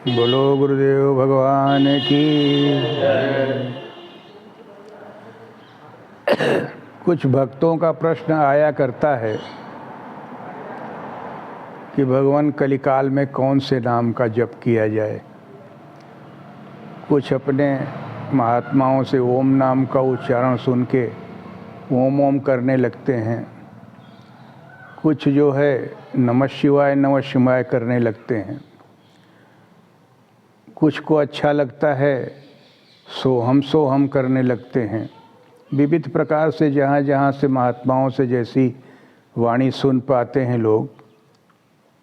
बोलो गुरुदेव भगवान की। कुछ भक्तों का प्रश्न आया करता है कि भगवान कलिकाल में कौन से नाम का जप किया जाए। कुछ अपने महात्माओं से ओम नाम का उच्चारण सुन के ओम ओम करने लगते हैं। कुछ जो है नमः शिवाय करने लगते हैं। कुछ को अच्छा लगता है सोहम करने लगते हैं। विविध प्रकार से जहाँ जहाँ से महात्माओं से जैसी वाणी सुन पाते हैं लोग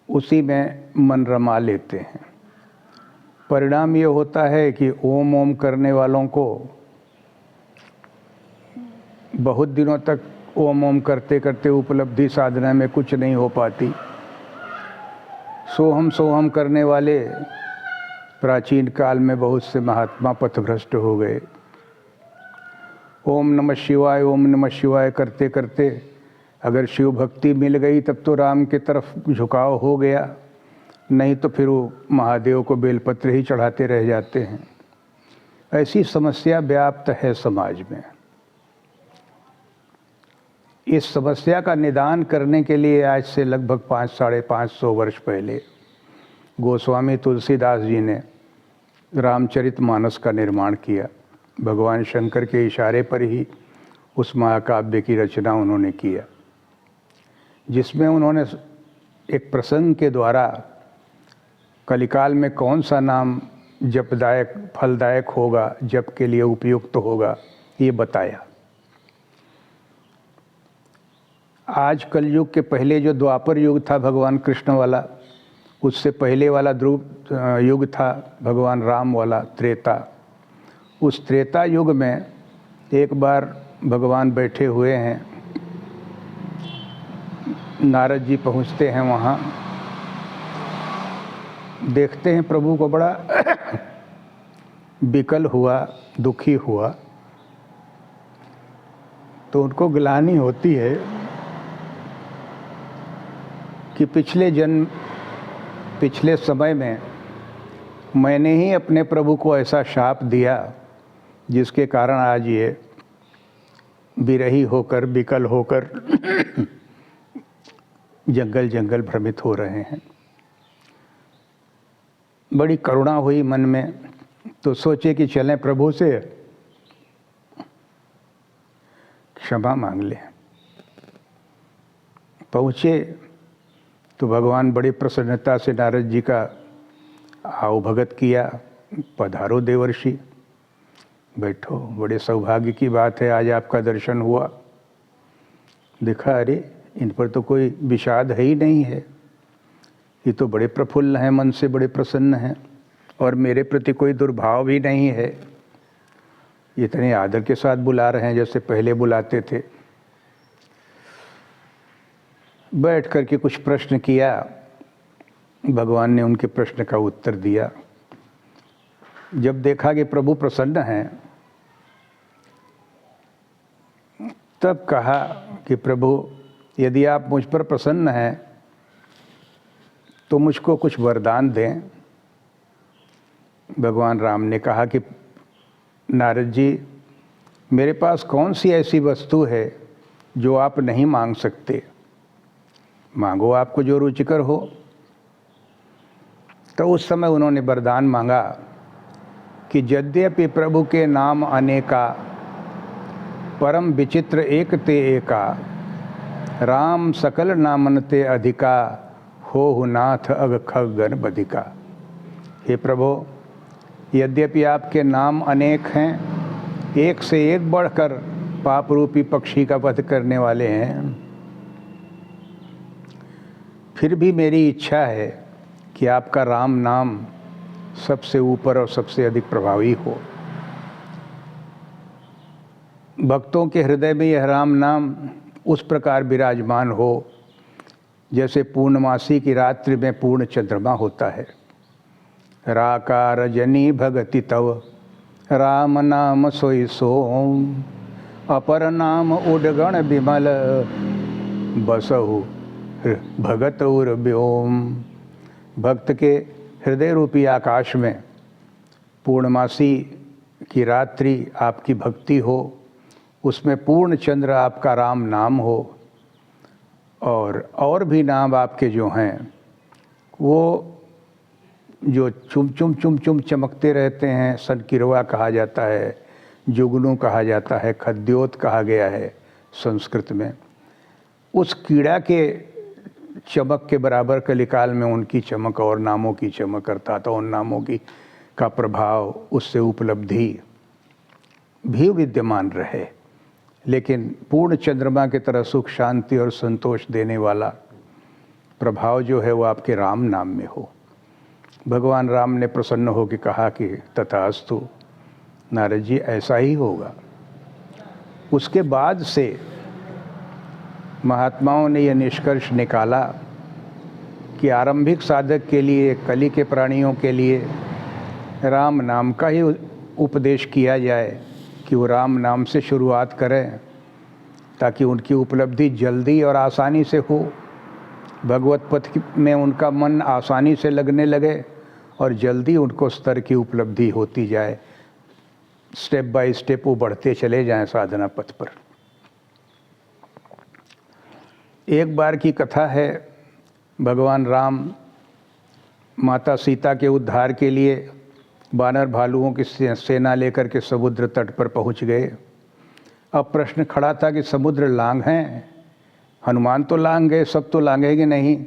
उसी में मन रमा लेते हैं। परिणाम ये होता है कि ओम ओम करने वालों को बहुत दिनों तक ओम ओम करते करते उपलब्धि साधना में कुछ नहीं हो पाती। सोहम करने वाले प्राचीन काल में बहुत से महात्मा पथभ्रष्ट हो गए। ओम नमः शिवाय करते करते अगर शिव भक्ति मिल गई तब तो राम की तरफ झुकाव हो गया, नहीं तो फिर वो महादेव को बेलपत्र ही चढ़ाते रह जाते हैं। ऐसी समस्या व्याप्त है समाज में। इस समस्या का निदान करने के लिए आज से लगभग 500-550 वर्ष पहले गोस्वामी तुलसीदास जी ने रामचरितमानस का निर्माण किया। भगवान शंकर के इशारे पर ही उस महाकाव्य की रचना उन्होंने किया, जिसमें उन्होंने एक प्रसंग के द्वारा कलिकाल में कौन सा नाम जपदायक फलदायक होगा, जप के लिए उपयुक्त होगा, ये बताया। आज कलयुग के पहले जो द्वापर युग था भगवान कृष्ण वाला, उससे पहले वाला ध्रुव युग था भगवान राम वाला त्रेता। उस त्रेता युग में एक बार भगवान बैठे हुए हैं, नारद जी पहुँचते हैं वहाँ, देखते हैं प्रभु को बड़ा विकल हुआ, दुखी हुआ, तो उनको ग्लानि होती है कि पिछले समय में मैंने ही अपने प्रभु को ऐसा शाप दिया जिसके कारण आज ये विरही होकर विकल होकर जंगल जंगल भ्रमित हो रहे हैं। बड़ी करुणा हुई मन में, तो सोचे कि चलें प्रभु से क्षमा मांग लें। पहुँचे तो भगवान बड़ी प्रसन्नता से नारद जी का आवभगत किया। पधारो देवर्षि, बैठो, बड़े सौभाग्य की बात है, आज आपका दर्शन हुआ। देखा, अरे इन पर तो कोई विषाद है ही नहीं है, ये तो बड़े प्रफुल्ल हैं, मन से बड़े प्रसन्न हैं और मेरे प्रति कोई दुर्भाव भी नहीं है। इतने आदर के साथ बुला रहे हैं जैसे पहले बुलाते थे। बैठ कर के कुछ प्रश्न किया, भगवान ने उनके प्रश्न का उत्तर दिया। जब देखा कि प्रभु प्रसन्न हैं, तब कहा कि प्रभु यदि आप मुझ पर प्रसन्न हैं तो मुझको कुछ वरदान दें। भगवान राम ने कहा कि नारद जी, मेरे पास कौन सी ऐसी वस्तु है जो आप नहीं मांग सकते, मांगो आपको जो रुचिकर हो। तो उस समय उन्होंने वरदान मांगा कि यद्यपि प्रभु के नाम अनेका, परम विचित्र एक ते एका, राम सकल नामन ते अधिका, हो नाथ अग खग गण बधिका। हे प्रभु, यद्यपि आपके नाम अनेक हैं, एक से एक बढ़कर पाप रूपी पक्षी का वध करने वाले हैं, फिर भी मेरी इच्छा है कि आपका राम नाम सबसे ऊपर और सबसे अधिक प्रभावी हो। भक्तों के हृदय में यह राम नाम उस प्रकार विराजमान हो जैसे पूर्णमासी की रात्रि में पूर्ण चंद्रमा होता है। राकार जनी भगति तव, राम नाम सोई सोम, अपर नाम उडगण विमल, बसहु भगत उर व्योम। भक्त के हृदय रूपी आकाश में पूर्णमासी की रात्रि आपकी भक्ति हो, उसमें पूर्ण चंद्र आपका राम नाम हो, और भी नाम आपके जो हैं वो जो चुम चुम चुम चुम चमकते रहते हैं। सनकिरवा कहा जाता है, जुगनू कहा जाता है, खद्योत कहा गया है संस्कृत में। उस कीड़ा के चमक के बराबर कलिकाल में उनकी चमक और नामों की चमक, अर्थात उन नामों की का प्रभाव, उससे उपलब्धि भी विद्यमान रहे। लेकिन पूर्ण चंद्रमा की तरह सुख, शांति और संतोष देने वाला प्रभाव जो है वो आपके राम नाम में हो। भगवान राम ने प्रसन्न हो के कहा कि तथास्तु नारद जी, ऐसा ही होगा। उसके बाद से महात्माओं ने यह निष्कर्ष निकाला कि आरंभिक साधक के लिए, कली के प्राणियों के लिए राम नाम का ही उपदेश किया जाए, कि वो राम नाम से शुरुआत करें ताकि उनकी उपलब्धि जल्दी और आसानी से हो, भगवत पथ में उनका मन आसानी से लगने लगे और जल्दी उनको स्तर की उपलब्धि होती जाए, स्टेप बाय स्टेप वो बढ़ते चले जाएं साधना पथ पर। एक बार की कथा है, भगवान राम माता सीता के उद्धार के लिए बानर भालुओं की सेना लेकर के समुद्र तट पर पहुंच गए। अब प्रश्न खड़ा था कि समुद्र लांग हैं, हनुमान तो लांग गए, सब तो लांघेंगे नहीं,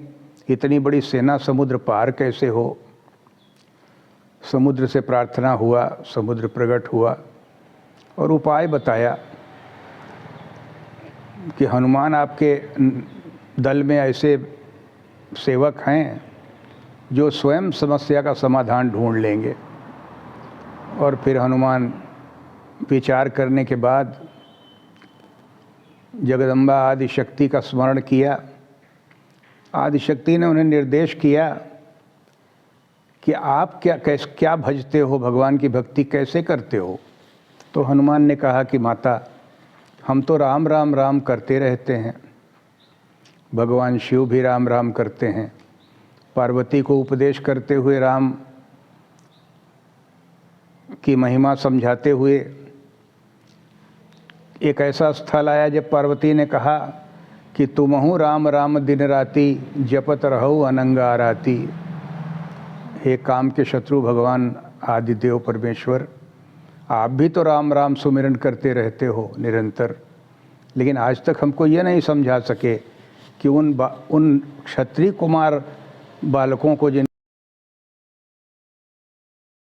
इतनी बड़ी सेना समुद्र पार कैसे हो। समुद्र से प्रार्थना हुआ, समुद्र प्रकट हुआ और उपाय बताया कि हनुमान आपके दल में ऐसे सेवक हैं जो स्वयं समस्या का समाधान ढूंढ लेंगे। और फिर हनुमान विचार करने के बाद जगदम्बा आदिशक्ति का स्मरण किया। आदिशक्ति ने उन्हें निर्देश किया कि आप क्या भजते हो, भगवान की भक्ति कैसे करते हो। तो हनुमान ने कहा कि माता, हम तो राम राम राम करते रहते हैं, भगवान शिव भी राम राम करते हैं। पार्वती को उपदेश करते हुए, राम की महिमा समझाते हुए एक ऐसा स्थल आया जब पार्वती ने कहा कि तुमहु राम राम दिन राति, जपत रहु अनंगा राति। हे काम के शत्रु भगवान आदिदेव परमेश्वर, आप भी तो राम राम सुमिरन करते रहते हो निरंतर, लेकिन आज तक हमको ये नहीं समझा सके कि उन क्षत्रिय कुमार बालकों को जिन